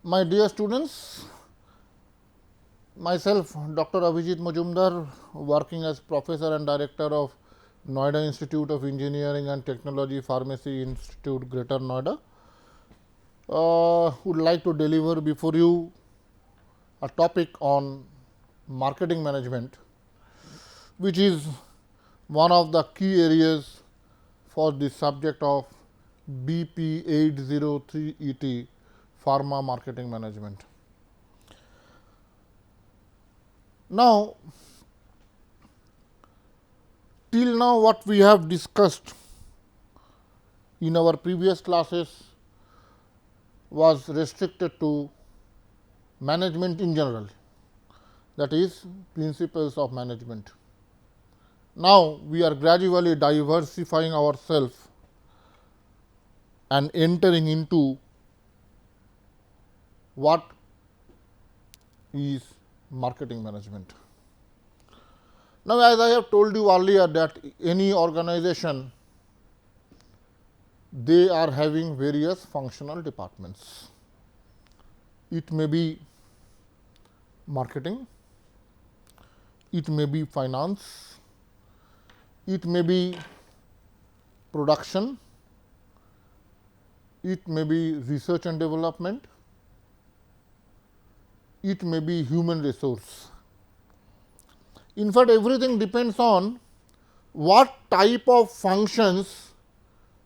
My dear students, myself Dr. Abhijit Majumdar, working as Professor and Director of Noida Institute of Engineering and Technology, Pharmacy Institute, Greater Noida, would like to deliver before you a topic on marketing management, which is one of the key areas for the subject of BP 803 ET, Pharma Marketing Management. Now, till now what we have discussed in our previous classes was restricted to management in general, that is principles of management. Now, we are gradually diversifying ourselves and entering into what is marketing management. Now, as I have told you earlier that any organization, they are having various functional departments. It may be marketing, it may be finance, it may be production, it may be research and development, it may be human resource. In fact, everything depends on what type of functions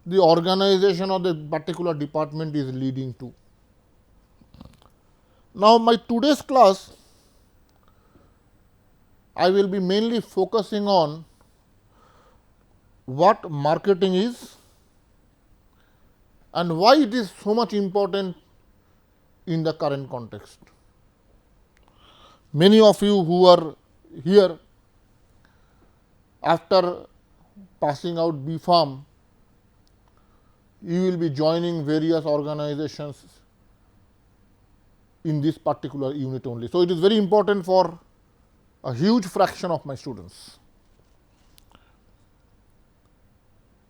the organization or the particular department is leading to. Now, my today's class, I will be mainly focusing on what marketing is and why it is so much important in the current context. Many of you who are here after passing out B.Pharm, you will be joining various organizations in this particular unit only. So, it is very important for a huge fraction of my students.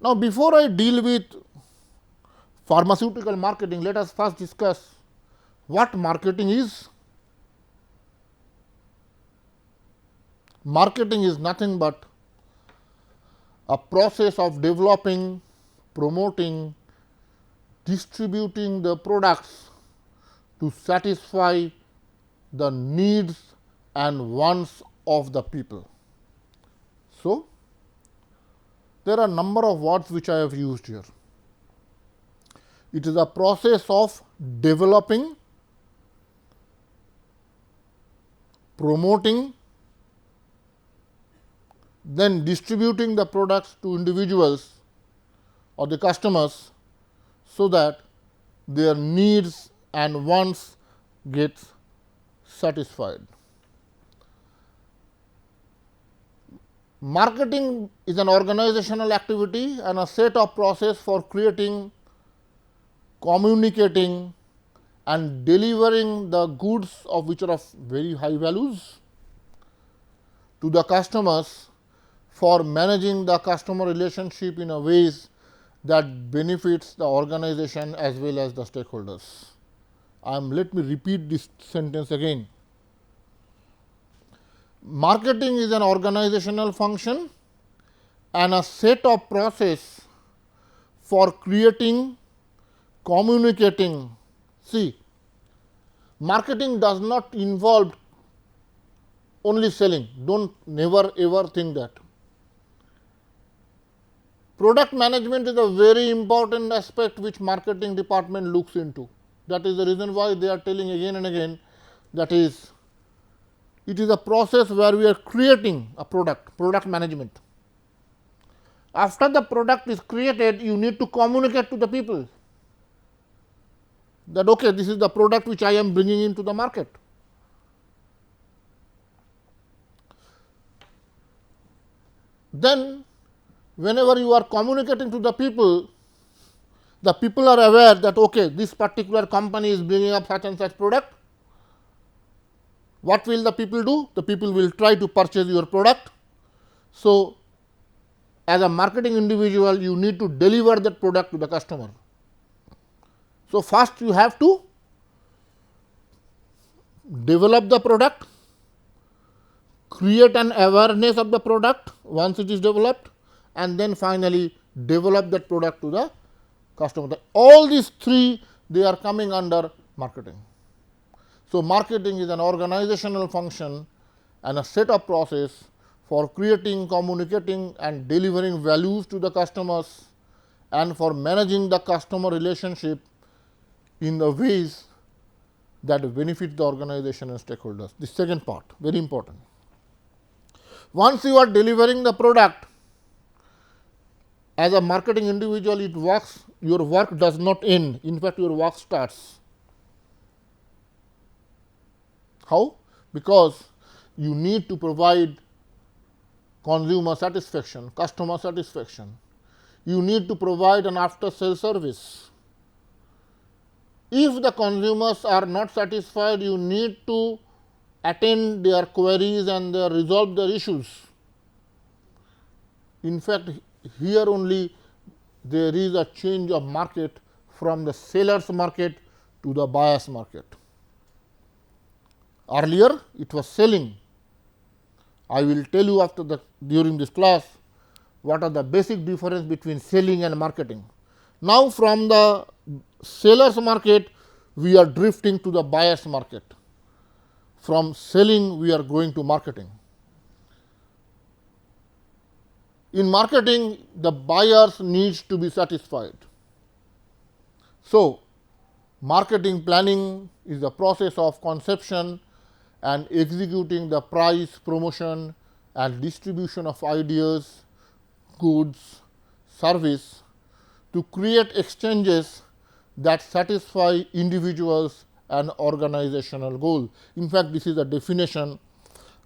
Now, before I deal with pharmaceutical marketing, let us first discuss what marketing is. Marketing is nothing but a process of developing, promoting, distributing the products to satisfy the needs and wants of the people. So, there are a number of words which I have used here. It is a process of developing, promoting, then distributing the products to individuals or the customers, so that their needs and wants get satisfied. Marketing is an organizational activity and a set of process for creating, communicating and delivering the goods of which are of very high values to the customers, for managing the customer relationship in a ways that benefits the organization as well as the stakeholders. Let me repeat this sentence again. Marketing is an organizational function and a set of process for creating, communicating. See, marketing does not involve only selling. Don't never ever think that. Product management is a very important aspect which marketing department looks into. That is the reason why they are telling again and again, that is, it is a process where we are creating a product management. After the product is created, you need to communicate to the people that okay, this is the product which I am bringing into the market. Then, whenever you are communicating to the people are aware that okay, this particular company is bringing up such and such product. What will the people do? The people will try to purchase your product. So, as a marketing individual, you need to deliver that product to the customer. So, first you have to develop the product, create an awareness of the product once it is developed, and then finally develop that product to the customer. All these three, they are coming under marketing. So, marketing is an organizational function and a set of process for creating, communicating and delivering values to the customers, and for managing the customer relationship in the ways that benefit the organization and stakeholders. The second part, very important. Once you are delivering the product, as a marketing individual, it works, your work does not end, in fact, your work starts. How? Because you need to provide consumer satisfaction, customer satisfaction. You need to provide an after sale service. If the consumers are not satisfied, you need to attend their queries and resolve their issues. In fact, here only there is a change of market from the seller's market to the buyer's market. Earlier it was selling. I will tell you after the during this class what are the basic difference between selling and marketing. Now, from the seller's market we are drifting to the buyer's market. From selling we are going to marketing. In marketing, the buyers needs to be satisfied. So, marketing planning is the process of conception and executing the price, promotion and distribution of ideas, goods, service to create exchanges that satisfy individuals and organizational goal. In fact, this is a definition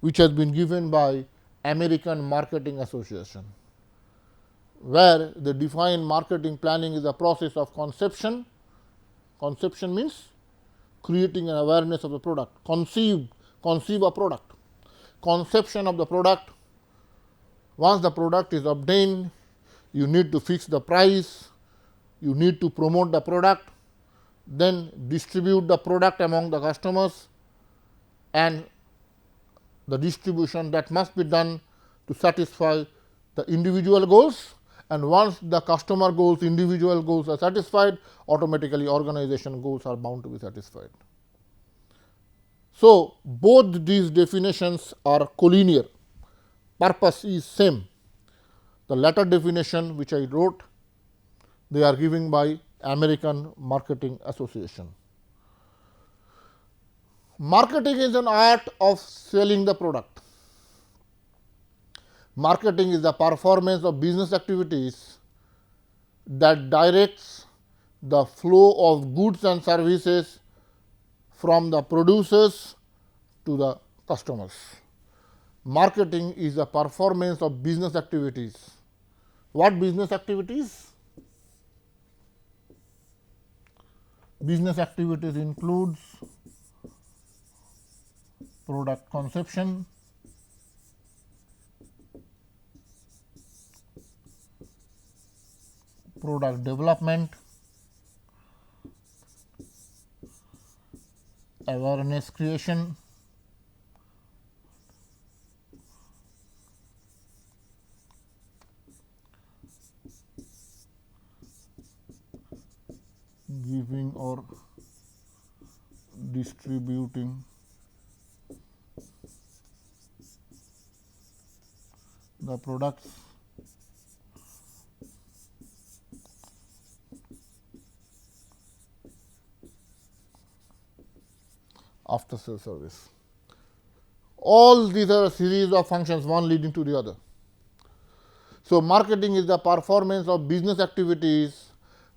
which has been given by American Marketing Association, where they define marketing planning is a process of conception. Conception means creating an awareness of the product, conceive a product, conception of the product. Once the product is obtained, you need to fix the price, you need to promote the product, then distribute the product among the customers, and the distribution that must be done to satisfy the individual goals, and once the customer goals, individual goals are satisfied, automatically organization goals are bound to be satisfied. So, both these definitions are collinear, purpose is same. The latter definition which I wrote, they are given by American Marketing Association. Marketing is an art of selling the product. Marketing is the performance of business activities that directs the flow of goods and services from the producers to the customers. Marketing is the performance of business activities. What business activities? Business activities includes product conception, product development, awareness creation, giving or distributing the products, after sale service. All these are a series of functions, one leading to the other. So, marketing is the performance of business activities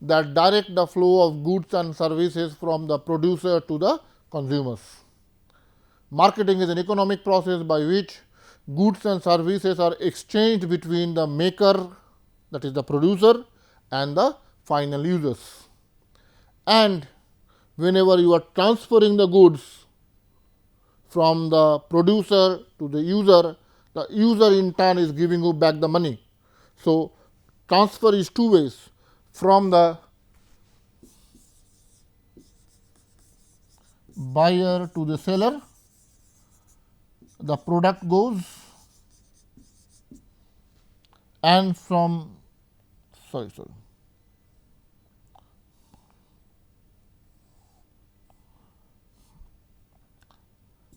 that direct the flow of goods and services from the producer to the consumers. Marketing is an economic process by which goods and services are exchanged between the maker, that is the producer, and the final users. And whenever you are transferring the goods from the producer to the user in turn is giving you back the money. So, transfer is two ways, from the buyer to the seller the product goes, and from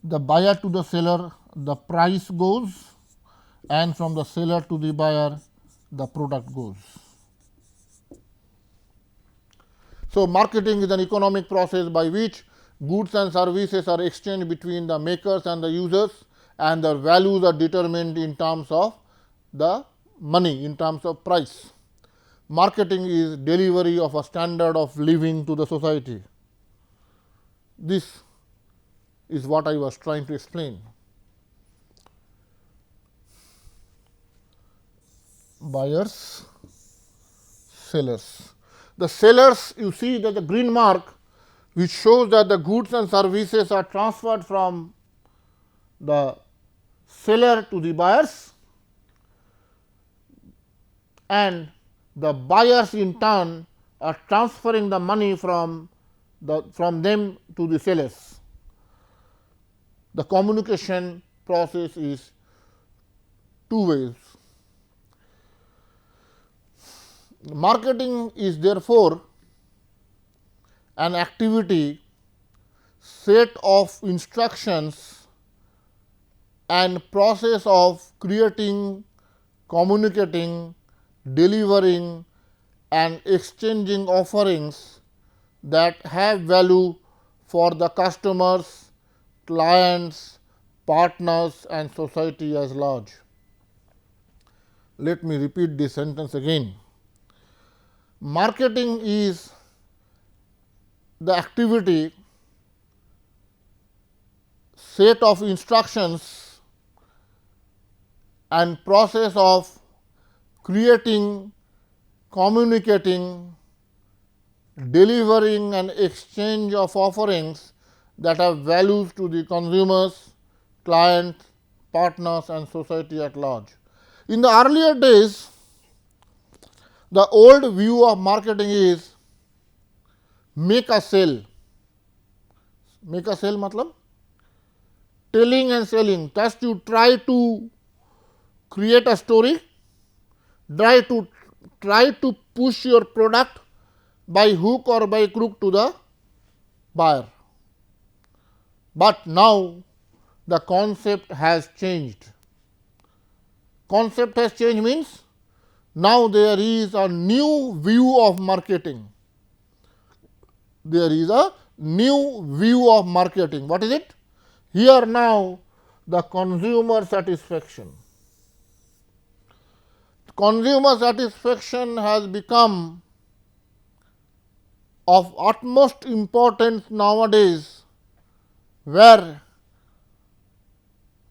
the buyer to the seller, the price goes, and from the seller to the buyer, the product goes. So, marketing is an economic process by which goods and services are exchanged between the makers and the users, and the values are determined in terms of the money, in terms of price. Marketing is delivery of a standard of living to the society. This is what I was trying to explain. Buyers, sellers. The sellers, you see that the green mark which shows that the goods and services are transferred from the seller to the buyers, and the buyers in turn are transferring the money from them to the sellers. The communication process is two ways. Marketing is therefore an activity, set of instructions and process of creating, communicating, delivering and exchanging offerings that have value for the customers, clients, partners and society as large. Let me repeat this sentence again. Marketing is the activity, set of instructions and process of creating, communicating, delivering and exchange of offerings that have values to the consumers, clients, partners and society at large. In the earlier days, the old view of marketing is make a sale. Make a sale matlab telling and selling. Just you try to create a story, try to push your product by hook or by crook to the buyer. But now the concept has changed. Concept has changed means now there is a new view of marketing. There is a new view of marketing. What is it? Here now the consumer satisfaction. Consumer satisfaction has become of utmost importance nowadays, where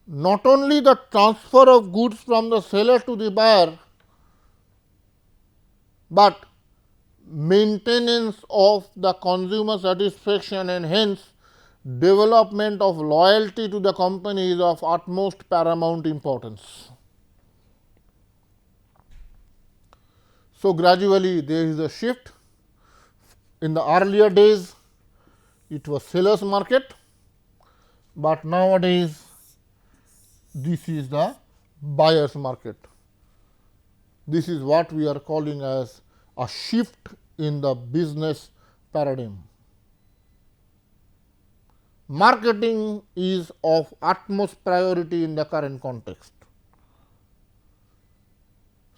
not only the transfer of goods from the seller to the buyer, but maintenance of the consumer satisfaction and hence development of loyalty to the company is of utmost paramount importance. So, gradually there is a shift. In the earlier days it was sellers market, but nowadays this is the buyers market. This is what we are calling as a shift in the business paradigm. Marketing is of utmost priority in the current context.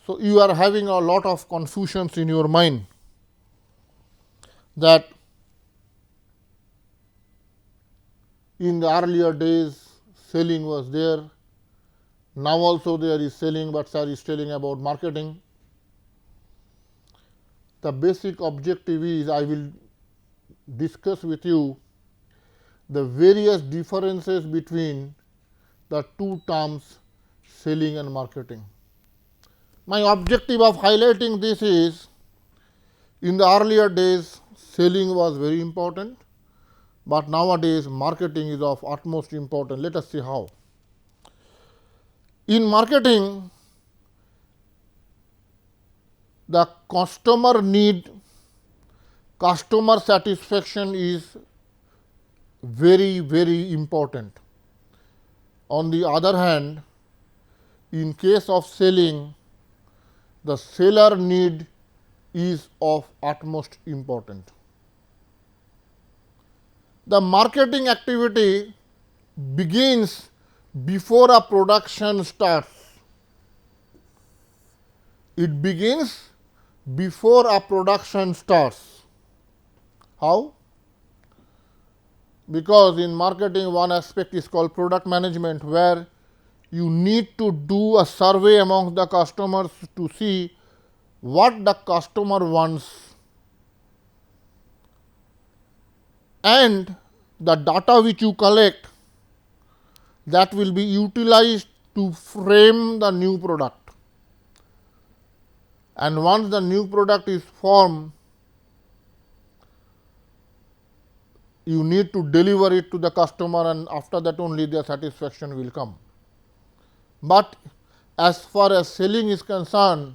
So, you are having a lot of confusions in your mind that in the earlier days selling was there, now also there is selling, but sir is telling about marketing. The basic objective is I will discuss with you the various differences between the two terms selling and marketing. My objective of highlighting this is, in the earlier days selling was very important, but nowadays marketing is of utmost importance. Let us see how. In marketing, the customer need, customer satisfaction is very, very important. On the other hand, in case of selling, the seller need is of utmost importance. The marketing activity begins before a production starts. It begins before a production starts. How? Because in marketing one aspect is called product management, where you need to do a survey among the customers to see what the customer wants, and the data which you collect, that will be utilized to frame the new product. And once the new product is formed, you need to deliver it to the customer, and after that only their satisfaction will come. But as far as selling is concerned,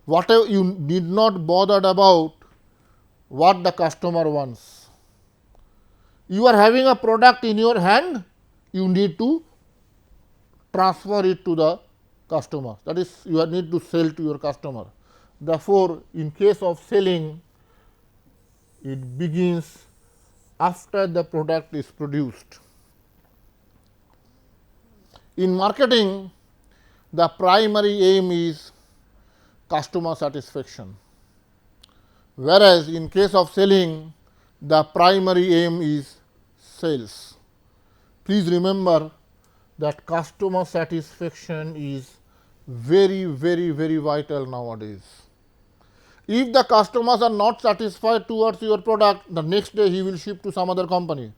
whatever you need not bother about what the customer wants. You are having a product in your hand, you need to transfer it to the customer, that is you need to sell to your customer. Therefore, in case of selling, it begins after the product is produced. In marketing, the primary aim is customer satisfaction, whereas in case of selling, the primary aim is sales. Please remember that customer satisfaction is very vital nowadays. If the customers are not satisfied towards your product, the next day he will shift to some other company.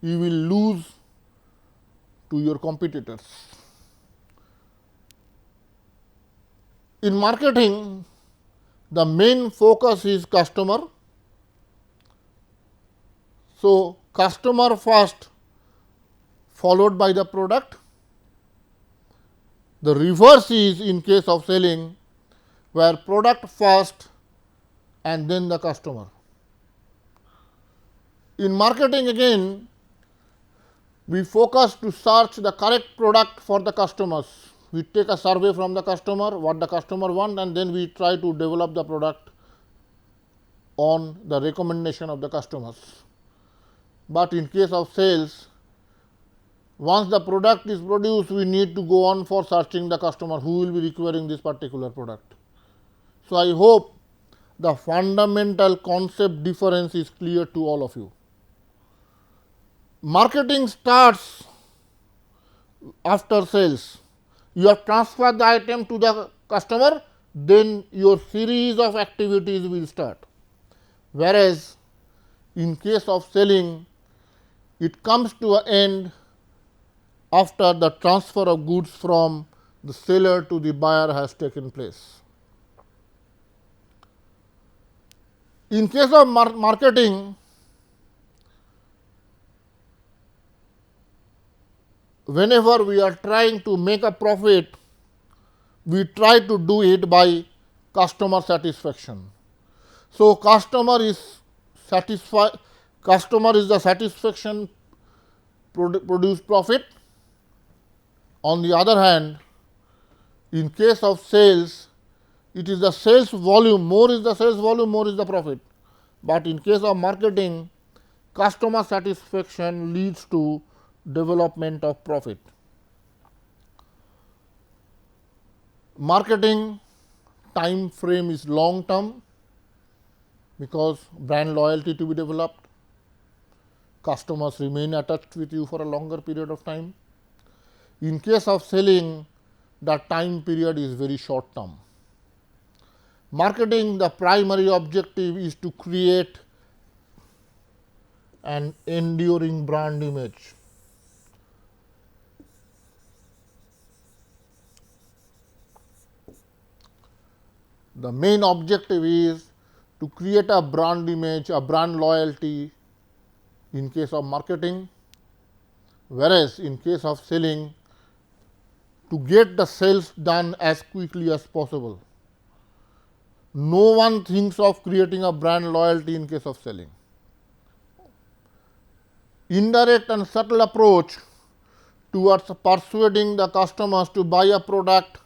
You will lose to your competitors. In marketing, the main focus is customer. So, customer first, followed by the product. The reverse is in case of selling, where product first and then the customer. In marketing again, we focus to search the correct product for the customers. We take a survey from the customer, what the customer wants, and then we try to develop the product on the recommendation of the customers. But in case of sales, once the product is produced, we need to go on for searching the customer who will be requiring this particular product. So, I hope the fundamental concept difference is clear to all of you. Marketing starts after sales. You have transferred the item to the customer, then your series of activities will start. Whereas, in case of selling, it comes to an end after the transfer of goods from the seller to the buyer has taken place. In case of marketing, whenever we are trying to make a profit, we try to do it by customer satisfaction. So, customer is satisfied, customer is the satisfaction produce profit. On the other hand, in case of sales, it is the sales volume, more is the sales volume, more is the profit. But in case of marketing, customer satisfaction leads to development of profit. Marketing time frame is long term, because brand loyalty to be developed, customers remain attached with you for a longer period of time. In case of selling, the time period is very short term. Marketing, the primary objective is to create an enduring brand image. The main objective is to create a brand image, a brand loyalty in case of marketing, whereas in case of selling, to get the sales done as quickly as possible. No one thinks of creating a brand loyalty in case of selling. indirect and subtle approach towards persuading the customers to buy a product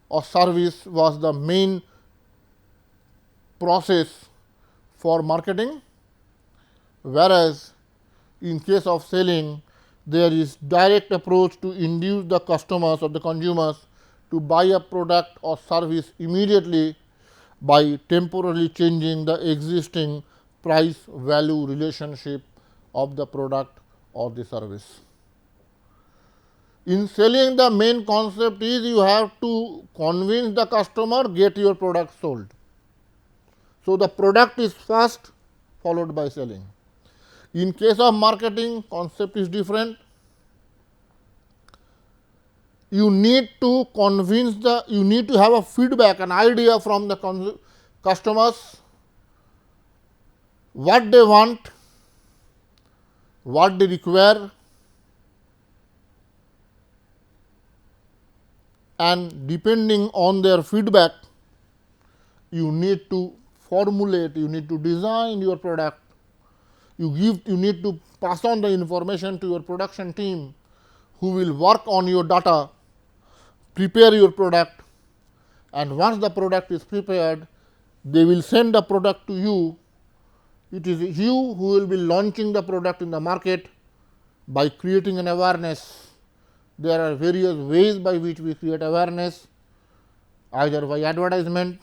or service was the main process for marketing, whereas in case of selling there is direct approach to induce the customers or the consumers to buy a product or service immediately by temporarily changing the existing price value relationship of the product or the service. In selling, the main concept is you have to convince the customer, get your product sold. So, the product is first, followed by selling. In case of marketing, concept is different. You need to convince you need to have a feedback, an idea from the customers, what they want, what they require, and depending on their feedback, you need to formulate, you need to design your product, you need to pass on the information to your production team who will work on your data, prepare your product, and once the product is prepared, they will send the product to you. It is you who will be launching the product in the market by creating an awareness. There are various ways by which we create awareness, either by advertisement,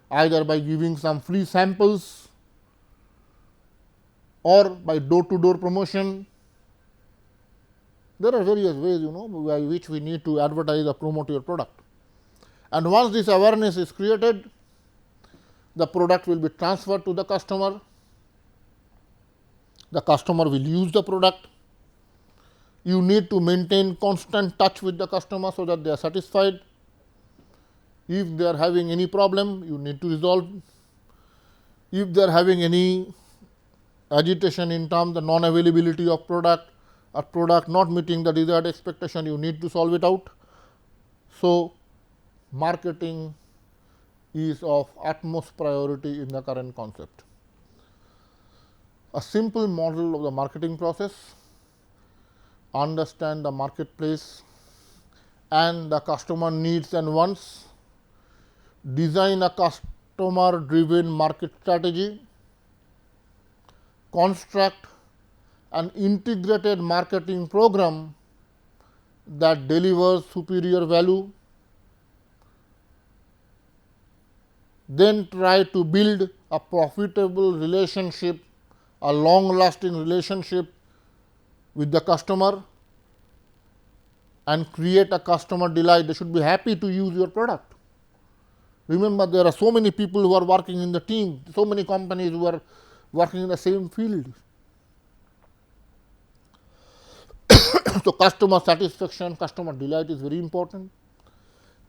either by giving some free samples, or by door to door promotion. There are various ways, by which we need to advertise or promote your product. And once this awareness is created, the product will be transferred to the customer. The customer will use the product. You need to maintain constant touch with the customer so that they are satisfied. If they are having any problem, you need to resolve. If they are having any agitation in terms of the non-availability of product or product not meeting the desired expectation, you need to solve it out. So, marketing is of utmost priority in the current concept. A simple model of the marketing process: understand the marketplace and the customer needs and wants, design a customer driven market strategy, construct an integrated marketing program that delivers superior value, then try to build a profitable relationship, a long lasting relationship with the customer, and create a customer delight. They should be happy to use your product. Remember, there are so many people who are working in the team, so many companies who are working in the same field. So, customer satisfaction, customer delight is very important.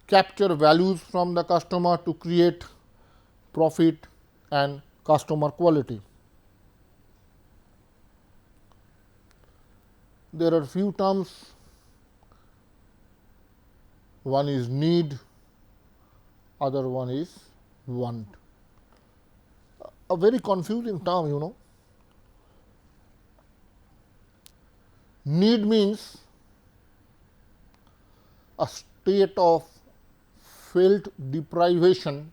Capture values from the customer to create profit and customer quality. There are few terms. One is need, other one is want. A very confusing term, Need means a state of felt deprivation,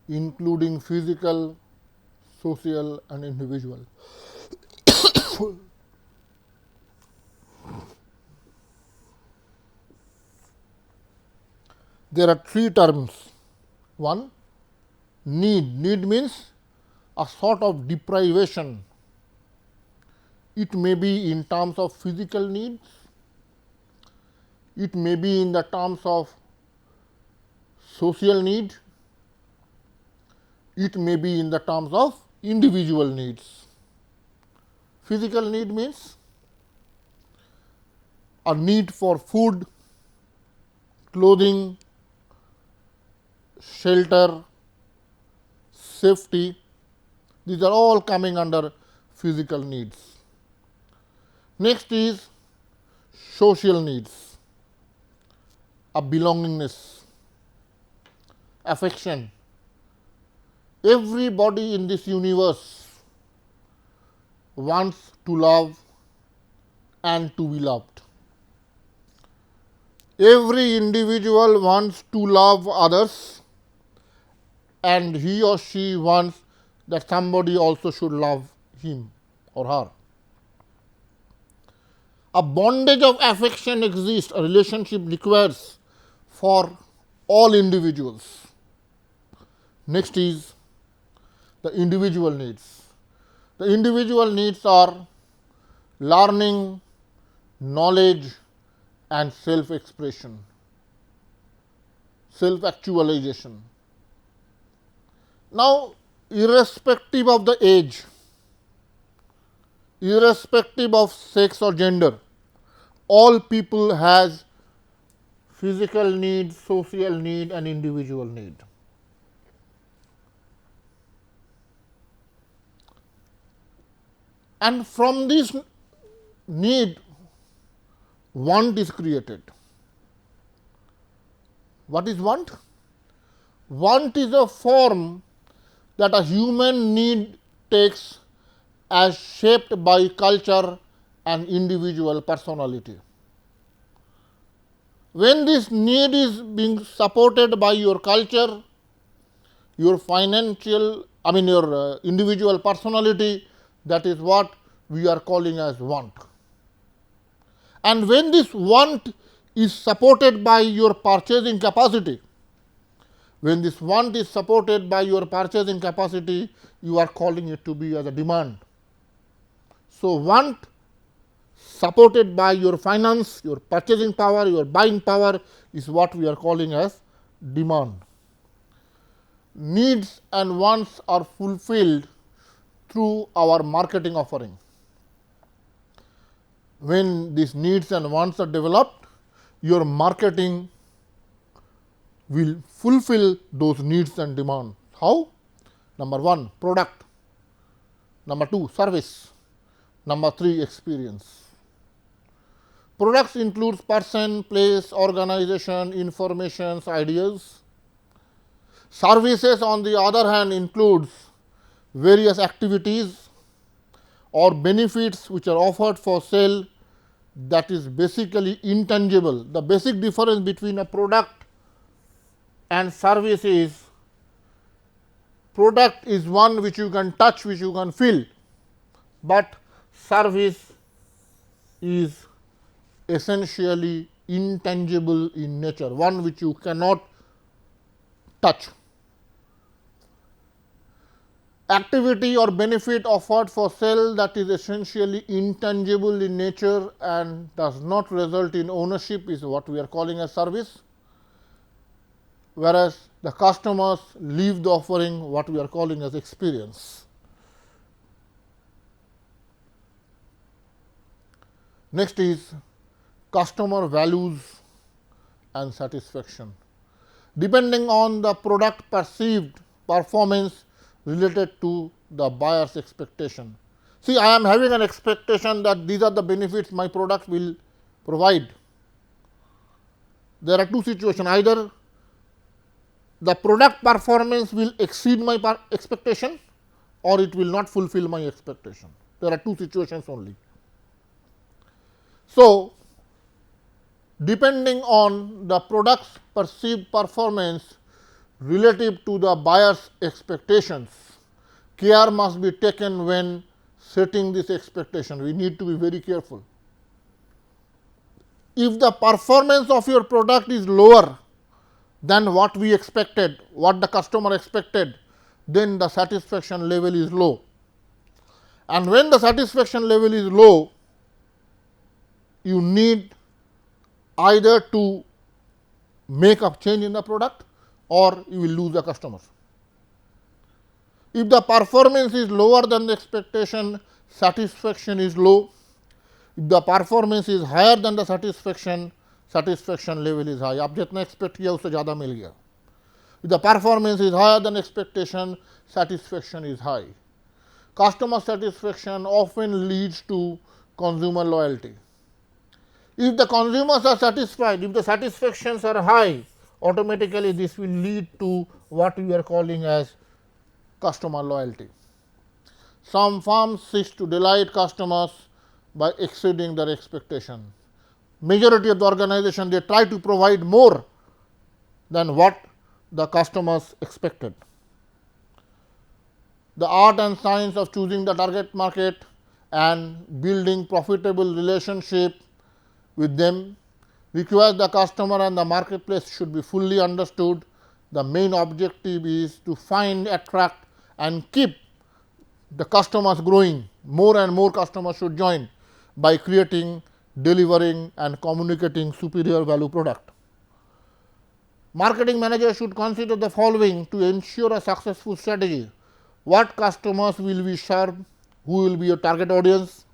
including physical, social, and individual. There are three terms. One, need. Need means a sort of deprivation. It may be in terms of physical needs, it may be in the terms of social need, it may be in the terms of individual needs. Physical need means a need for food, clothing, shelter, safety. These are all coming under physical needs. Next is social needs, a belongingness, affection. Everybody in this universe wants to love and to be loved. Every individual wants to love others, and he or she wants that somebody also should love him or her. A bondage of affection exists, a relationship requires for all individuals. Next is the individual needs. The individual needs are learning, knowledge and self-expression, self-actualization. Now, irrespective of the age, irrespective of sex or gender, all people has physical need, social need and individual need. And from this need, want is created. What is want? Want is a form that a human need takes as shaped by culture and individual personality. When this need is being supported by your culture, your financial, your individual personality, that is what we are calling as want. And when this want is supported by your purchasing capacity, when this want is supported by your purchasing capacity, you are calling it to be as a demand. So, want supported by your finance, your purchasing power, your buying power is what we are calling as demand. Needs and wants are fulfilled through our marketing offering. When these needs and wants are developed, your marketing will fulfill those needs and demands. How? Number 1, product. Number 2, service. Number 3, experience. Products includes person, place, organization, informations, ideas. Services on the other hand includes various activities or benefits which are offered for sale, that is basically intangible. The basic difference between a product and service is, product is one which you can touch, which you can feel, but service is essentially intangible in nature, one which you cannot touch. Activity or benefit offered for sale that is essentially intangible in nature and does not result in ownership is what we are calling as service, whereas the customers leave the offering what we are calling as experience. Next is customer values and satisfaction. Depending on the product perceived performance related to the buyer's expectation. See, I am having an expectation that these are the benefits my product will provide. There are two situations, either the product performance will exceed my expectation or it will not fulfill my expectation. There are two situations only. So, depending on the product's perceived performance relative to the buyer's expectations, care must be taken when setting this expectation. We need to be very careful. If the performance of your product is lower than what we expected, what the customer expected, then the satisfaction level is low. And when the satisfaction level is low, you need either to make a change in the product or you will lose the customers. If the performance is lower than the expectation, satisfaction is low. If the performance is higher than the satisfaction, satisfaction level is high. आप जितना expect किया उससे ज़्यादा मिल गया. If the performance is higher than expectation, satisfaction is high. Customer satisfaction often leads to consumer loyalty. If the consumers are satisfied, if the satisfactions are high, automatically this will lead to what we are calling as customer loyalty. Some firms seek to delight customers by exceeding their expectation. Majority of the organization, they try to provide more than what the customers expected. The art and science of choosing the target market and building profitable relationship with them requires the customer and the marketplace should be fully understood. The main objective is to find, attract and keep the customers growing. More and more customers should join by creating, delivering and communicating superior value product. Marketing manager should consider the following to ensure a successful strategy. What customers will we serve? Who will be your target audience?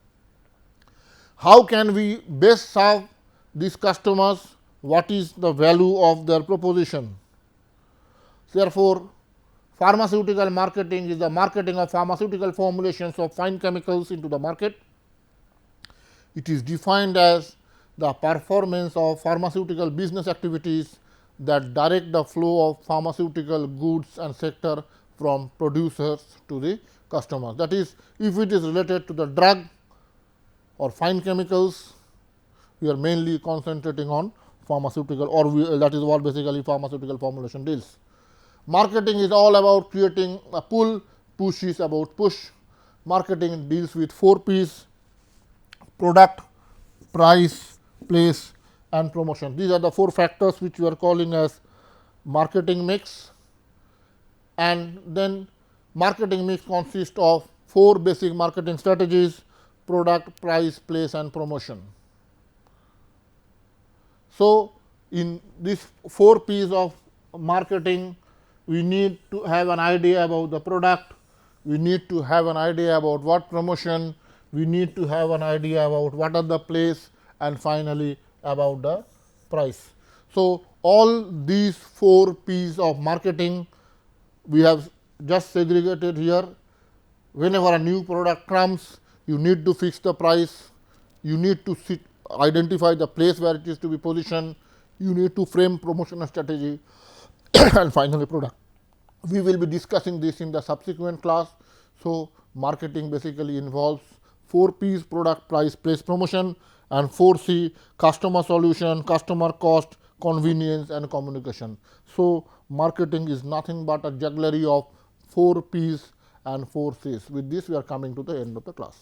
How can we best serve these customers? What is the value of their proposition? Therefore, pharmaceutical marketing is the marketing of pharmaceutical formulations of fine chemicals into the market. It is defined as the performance of pharmaceutical business activities that direct the flow of pharmaceutical goods and sector from producers to the customers. That is, if it is related to the drug or fine chemicals, we are mainly concentrating on pharmaceutical, or that is what basically pharmaceutical formulation deals. Marketing is all about creating a pull, push is about push. Marketing deals with 4 P's: product, price, place and promotion. These are the 4 factors which we are calling as marketing mix. And then marketing mix consists of 4 basic marketing strategies: product, price, place and promotion. So, in these 4 P's of marketing, we need to have an idea about the product, we need to have an idea about what promotion, we need to have an idea about what are the place and finally, about the price. So, all these 4 P's of marketing we have just segregated here. Whenever a new product comes, you need to fix the price, you need to identify the place where it is to be positioned, you need to frame promotional strategy and finally product. We will be discussing this in the subsequent class. So, marketing basically involves 4 P's: product, price, place, promotion, and 4 C: customer solution, customer cost, convenience and communication. So, marketing is nothing but a jugglery of 4 P's and 4 C's. With this, we are coming to the end of the class.